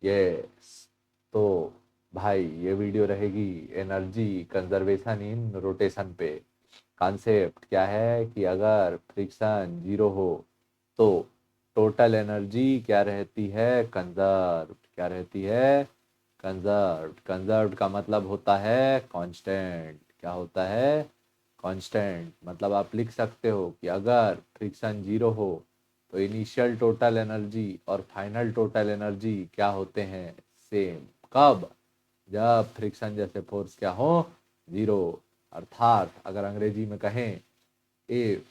Yes. तो भाई ये वीडियो रहेगी एनर्जी कंजर्वेशन इन रोटेशन पे। कॉन्सेप्ट क्या है कि अगर फ्रिक्शन जीरो हो तो टोटल एनर्जी क्या रहती है, कंजर्व। क्या रहती है, कंजर्व। कंजर्व का मतलब होता है कांस्टेंट। क्या होता है, कांस्टेंट। मतलब आप लिख सकते हो कि अगर फ्रिक्शन जीरो हो तो इनिशियल टोटल एनर्जी और फाइनल टोटल एनर्जी क्या होते हैं, सेम। कब, जब फ्रिक्शन जैसे फोर्स क्या हो, जीरो। अर्थात अगर अंग्रेजी में कहें, if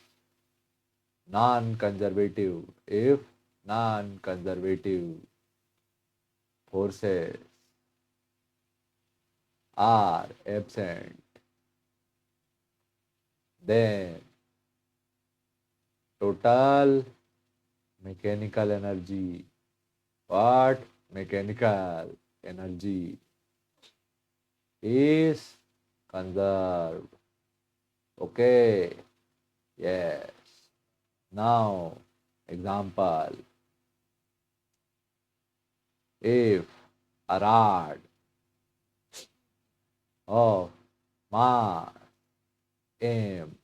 non conservative, if non conservative forces are absent, then total mechanical energy, what, mechanical energy is conserved. Okay, yes. Now, example. If a rod of mass m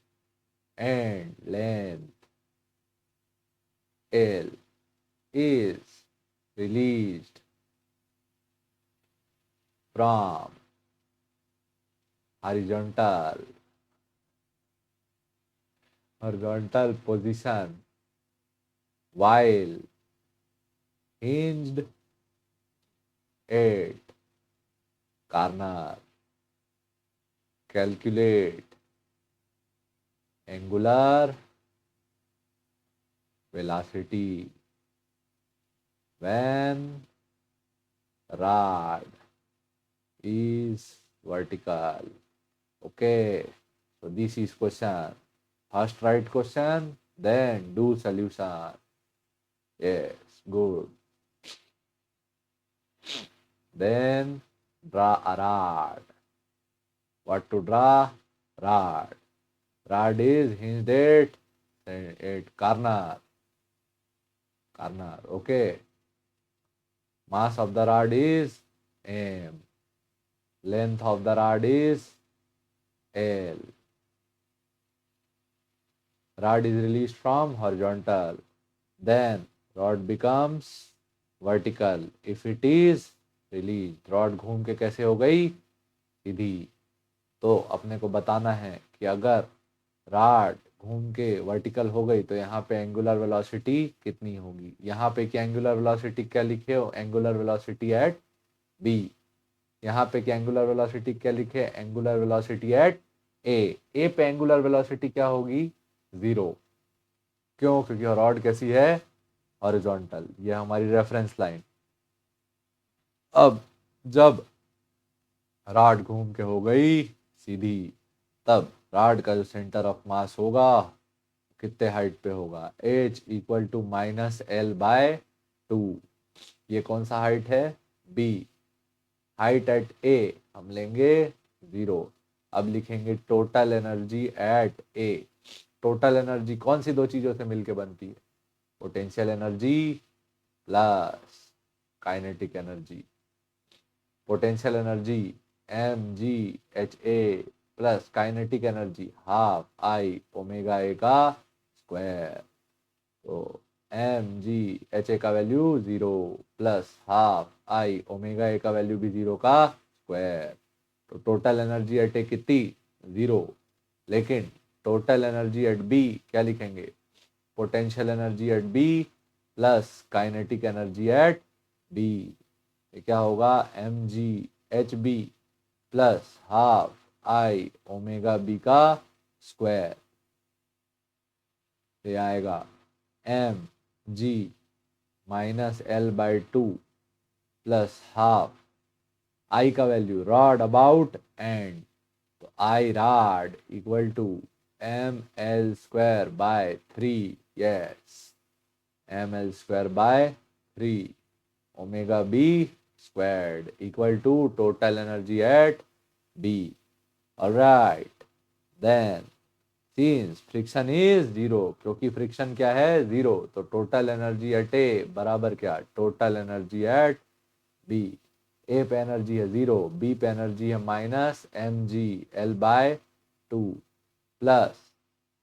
and length L is released from horizontal horizontal position while hinged at corner, calculate angular velocity when rod is vertical. Okay, so this is question. First write question, then do solution. Yes, good. Then draw a rod. What to draw? Rod. Rod is hinged at corner. Corner. Okay. Mass of the rod is m. Length of the rod is L. Rod is released from horizontal. Then rod becomes vertical. If it is released, rod घूम के कैसे हो गई, सीधी। तो अपने को बताना है कि अगर रॉड घूम के वर्टिकल हो गई तो यहाँ पे एंगुलर वेलोसिटी कितनी होगी। यहाँ पे क्या एंगुलर वेलोसिटी क्या लिखे हो, एंगुलर वेलोसिटी एट बी। यहाँ पे क्या एंगुलर वेलोसिटी क्या लिखे, एंगुलर वेलोसिटी एट ए पे एंगुलर वेलोसिटी क्या होगी, जीरो। क्यों, क्योंकि रॉड कैसी है, हॉरिजॉन्टल। ये हमारी रेफरेंस लाइन। अब जब रॉड घूम के हो गई सीधी, तब रॉड का जो सेंटर ऑफ मास होगा कितने हाइट पे होगा, h इक्वल टू -L/2। ये कौन सा हाइट है, b। हाइट एट ए हम लेंगे जीरो। अब लिखेंगे टोटल एनर्जी एट ए। टोटल एनर्जी कौन सी दो चीजों से मिलकर बनती है, potential energy plus kinetic energy. Potential energy mgha plus kinetic energy half I omega A का स्क्वायर। तो mgha का value zero plus half I omega A का वैल्यू भी जीरो का स्क्वायर। तो टोटल एनर्जी एट ए कितनी, जीरो। लेकिन total energy at B क्या लिखेंगे, potential energy at B plus kinetic energy at B. ये क्या होगा, M G H B plus half I omega B का स्क्वायर। ये आएगा M G -L/2 plus half I का वैल्यू रॉड अबाउट एंड, तो I rod equal to mL²/3। Yes, mL²/3 omega B squared equal to total energy at B. Alright, then since friction is zero, क्योंकि friction क्या है, zero, तो total energy eight A बराबर क्या, total energy at B. A पे energy है 0, B पे energy है -mg/L/2 plus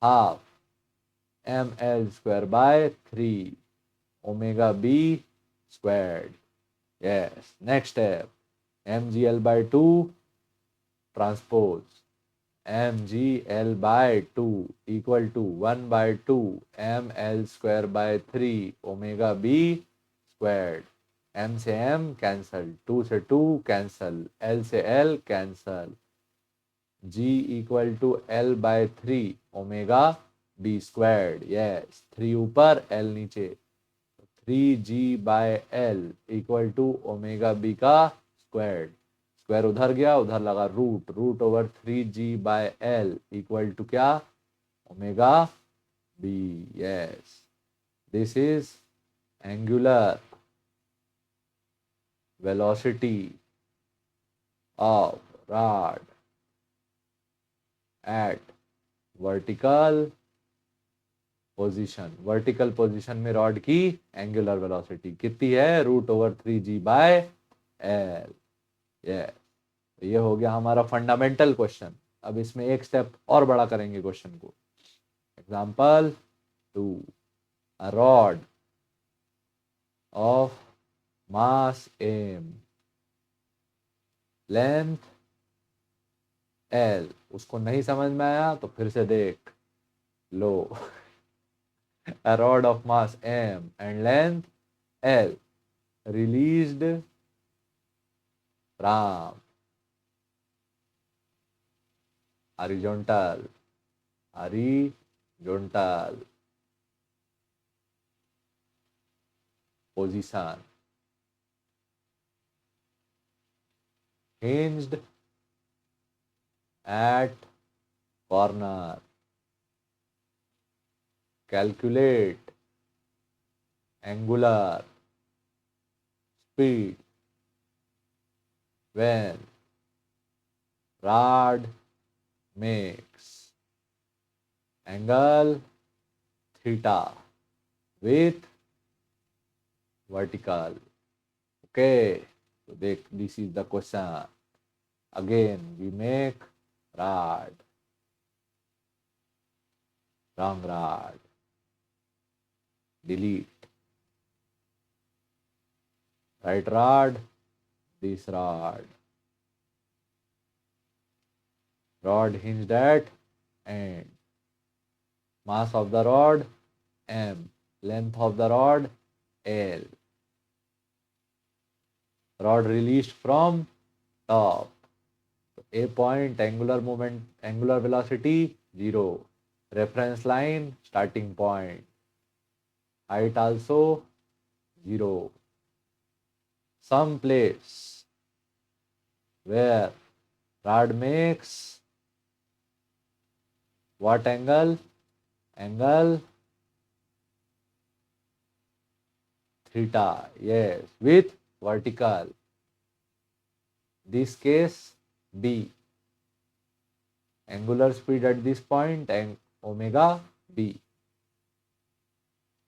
half mL²/3 omega B squared. Yes, next step mgL/2 transpose mgL/2 equal to 1/2 mL²/3 omega B squared. m से m cancel, 2 से 2 cancel, l से l cancel, g equal to L/3 omega B squared. Yes, 3 ऊपर l नीचे, 3g/l equal to omega B का squared. Square उधर गया, उधर लगा root, root over 3g/l equal to क्या, omega B. Yes, this is angular velocity of rod at vertical position. Vertical position में rod की एंगुलर वेलोसिटी कितनी है, रूट ओवर 3g/l। ये हो गया हमारा फंडामेंटल क्वेश्चन। अब इसमें एक स्टेप और बड़ा करेंगे क्वेश्चन को। Example 2, a rod of mass m, length l। उसको नहीं समझ में आया तो फिर से देख लो। A rod of mass m and length l released from horizontal position, hinged at corner. Calculate angular speed when rod makes angle theta with vertical. Okay, so this is the question. Again, we make rod, wrong rod, delete. Right rod, this rod. Rod hinged at end. Mass of the rod m. Length of the rod L. Rod released from top. A point, angular moment, angular velocity 0. Reference line, starting point. Height also 0. Some place where rod makes what angle? Angle theta. Yes, with vertical. This case B. Angular speed at this point and omega B.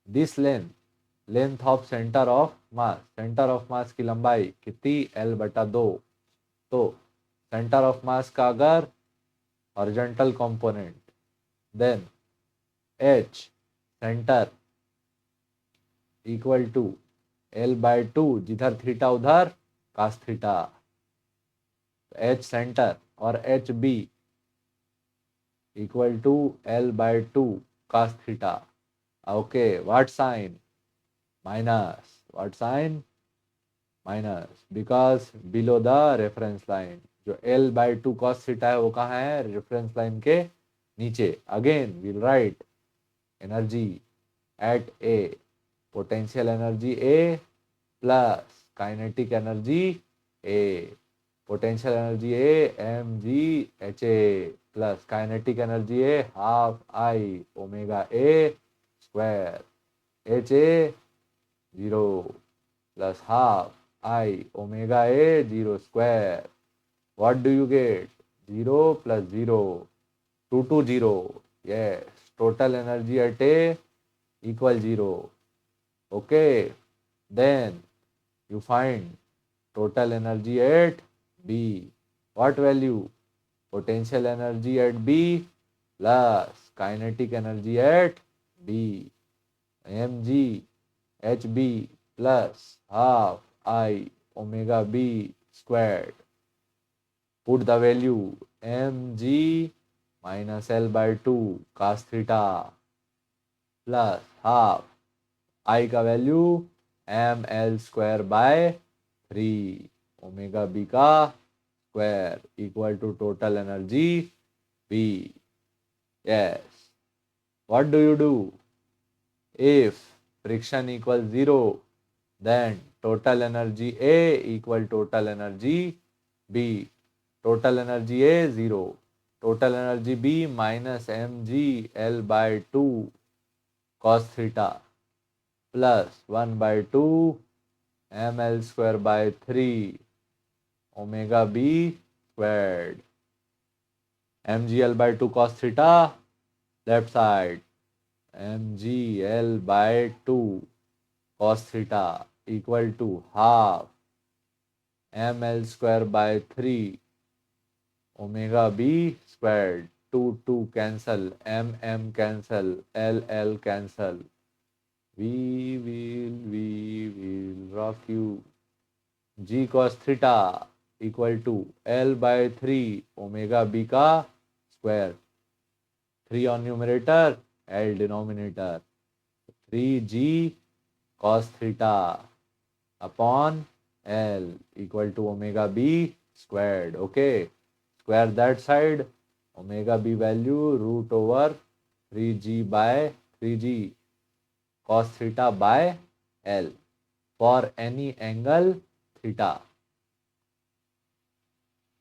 This length of center of mass की लंबाई कितनी, L/2। तो centre of mass का अगर horizontal component, then H centre equal to L/2, जिधर theta उधर cos theta. H centre और HB equal to L/2 cos theta. Okay, what sign, minus. What sign, minus, because below the reference line. जो L/2 cos theta है वो कहाँ है, reference line के नीचे। Again will write energy at A, potential energy A plus kinetic energy A. Potential energy A mgHa plus kinetic energy A half I omega A square. HA 0 plus half I omega A 0 square. What do you get? 0 plus 0, 2 to 0. Yes, total energy at A equal 0. Okay, then you find total energy at B. What value? Potential energy at B plus kinetic energy at B. mg hb plus half I omega B squared. Put the value mg minus L by 2 cos theta plus half I का value M L square by 3 omega B का square equal to total energy B. Yes. What do you do? If friction equals 0, then total energy A equal total energy B. Total energy A 0. Total energy B minus mg L by 2 cos theta plus 1 by 2 ml square by 3 omega b squared. mgl by 2 cos theta, left side, mgl by 2 cos theta equal to half ml square by 3 omega b squared. 2 cancel, cancel, L cancel. We will rock you. G cos theta equal to L by 3 omega b का square. 3 on numerator, L denominator. 3G cos theta upon L equal to omega b squared. Okay. Square that side. Omega b value root over 3G by 3G cos theta by L for any angle theta.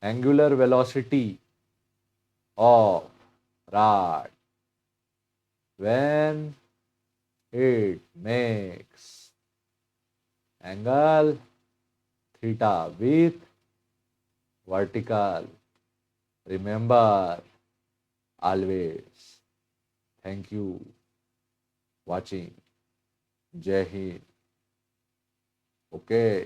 Angular velocity of rod when it makes angle theta with vertical. Remember always. Thank you watching. Jai Hind. Okay.